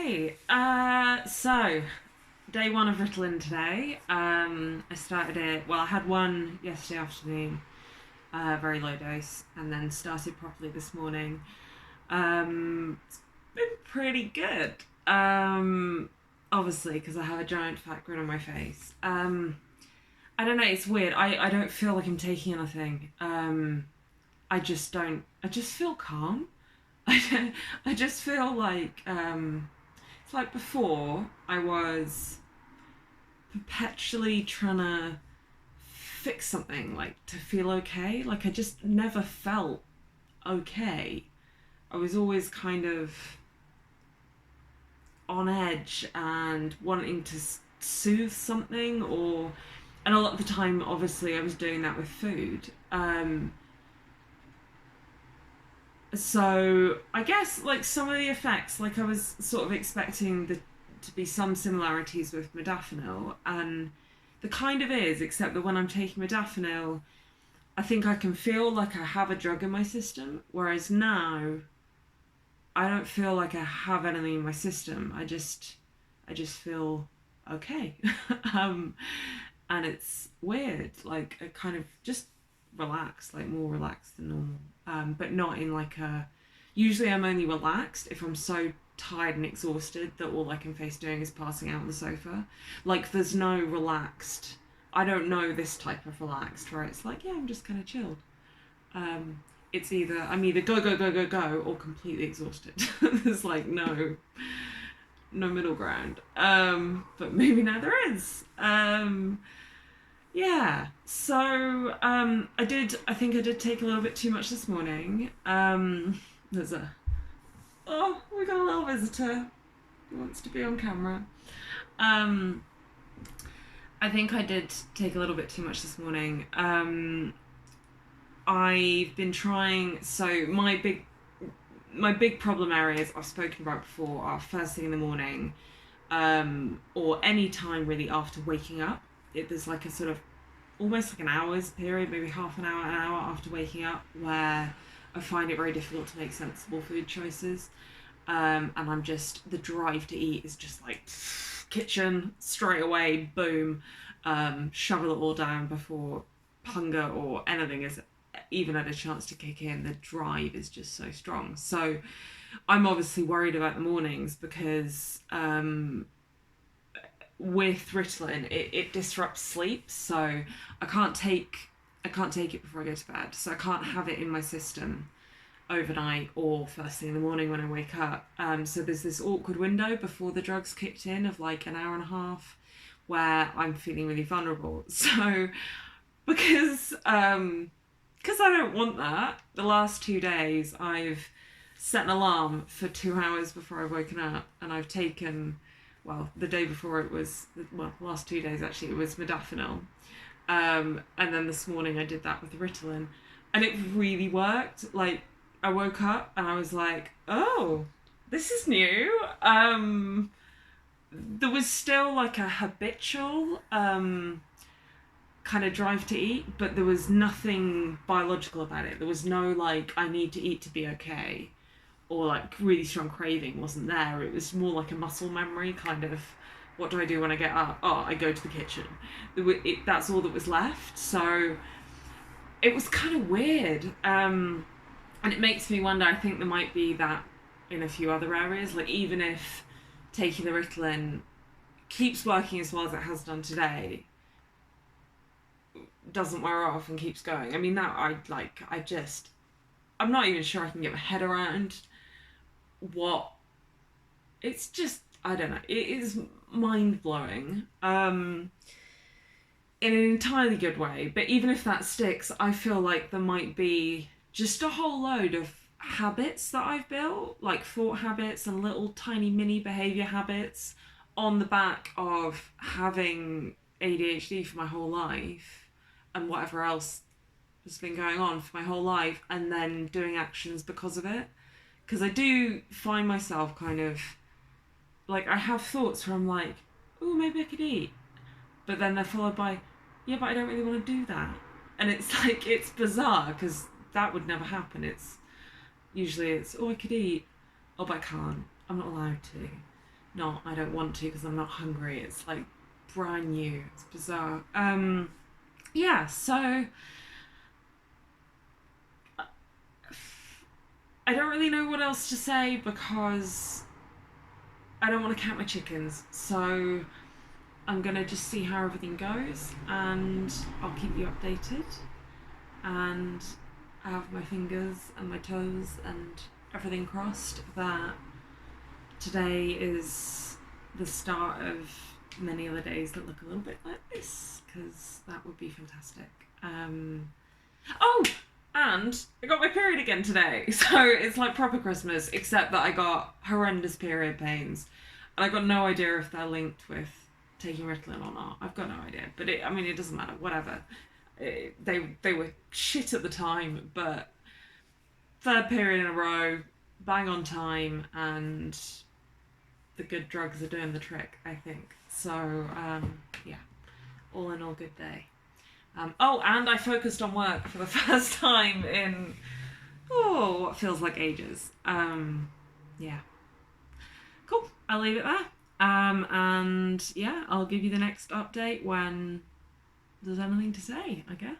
Hey, so day one of Ritalin today. I started it. Well, I had one yesterday afternoon, very low dose, and then started properly this morning. It's been pretty good. Obviously, because I have a giant fat grin on my face. I don't know. It's weird. I don't feel like I'm taking anything. I just don't. I just feel calm. I just feel like it's like before I was perpetually trying to fix something, like to feel okay. Like I just never felt okay. I was always kind of on edge and wanting to soothe something, or and a lot of the time, obviously, I was doing that with food. So I guess like some of the effects, like I was sort of expecting to be some similarities with modafinil, and the kind of is, except that when I'm taking modafinil, I think I can feel like I have a drug in my system, whereas now I don't feel like I have anything in my system. I just feel okay, um, and it's weird. Like I kind of just relaxed, like more relaxed than normal, but not in like a. Usually, I'm only relaxed if I'm so tired and exhausted that all I can face doing is passing out on the sofa. Like there's no relaxed. I don't know this type of relaxed where it's like, yeah, I'm just kind of chilled. Um, it's either I'm either go go go go go or completely exhausted. There's like no middle ground. But maybe now there is. Yeah. So I think I did take a little bit too much this morning. There's a. Oh, we got a little visitor who wants to be on camera. Um, I think I did take a little bit too much this morning. I've been trying. So my big problem areas I've spoken about before are first thing in the morning, or any time really after waking up. There's like a sort of almost like an hour's period, maybe half an hour after waking up, where I find it very difficult to make sensible food choices. And I'm just, the drive to eat is just like kitchen straight away, boom, shovel it all down before hunger or anything is even had a chance to kick in. The drive is just so strong. So I'm obviously worried about the mornings because with Ritalin, it disrupts sleep, so I can't take I can't take it before I go to bed. So I can't have it in my system overnight or first thing in the morning when I wake up. So there's this awkward window before the drugs kicked in of like an hour and a half where I'm feeling really vulnerable. So because I don't want that, the last 2 days I've set an alarm for 2 hours before I've woken up, and I've taken, well, the day before it was, well, the last 2 days actually, it was modafinil. And then this morning I did that with Ritalin, and it really worked. Like, I woke up and I was like, oh, this is new. There was still like a habitual kind of drive to eat, but there was nothing biological about it. There was no like, I need to eat to be okay, or like really strong craving wasn't there. It was more like a muscle memory kind of. What do I do when I get up? Oh, I go to the kitchen. That's all that was left. So it was kind of weird, and it makes me wonder. I think there might be that in a few other areas. Like even if taking the Ritalin keeps working as well as it has done today, doesn't wear off and keeps going. I mean, that I'm not even sure I can get my head around what. It's just, I don't know. It is mind blowing. In an entirely good way. But even if that sticks, I feel like there might be just a whole load of habits that I've built, like thought habits and little tiny mini behavior habits on the back of having ADHD for my whole life and whatever else has been going on for my whole life, and then doing actions because of it. Because I do find myself kind of like, I have thoughts where I'm like, oh, maybe I could eat, but then they're followed by, yeah, but I don't really want to do that. And it's like, it's bizarre because that would never happen. It's usually, oh, I could eat, oh, but I can't, I'm not allowed to. not. I don't want to because I'm not hungry. It's like brand new. It's bizarre. Yeah. So I don't really know what else to say because I don't want to count my chickens. So I'm gonna just see how everything goes, and I'll keep you updated. And I have my fingers and my toes and everything crossed that today is the start of many other days that look a little bit like this, because that would be fantastic. Oh, and I got my period again today, so it's like proper Christmas, except that I got horrendous period pains, and I got no idea if they're linked with taking Ritalin or not. I've got no idea, but I mean, it doesn't matter. Whatever. They were shit at the time, but third period in a row, bang on time, and the good drugs are doing the trick, I think. So yeah, all in all, good day. Oh, and I focused on work for the first time in what feels like ages. Yeah, cool. I'll leave it there. And yeah, I'll give you the next update when there's anything to say, I guess.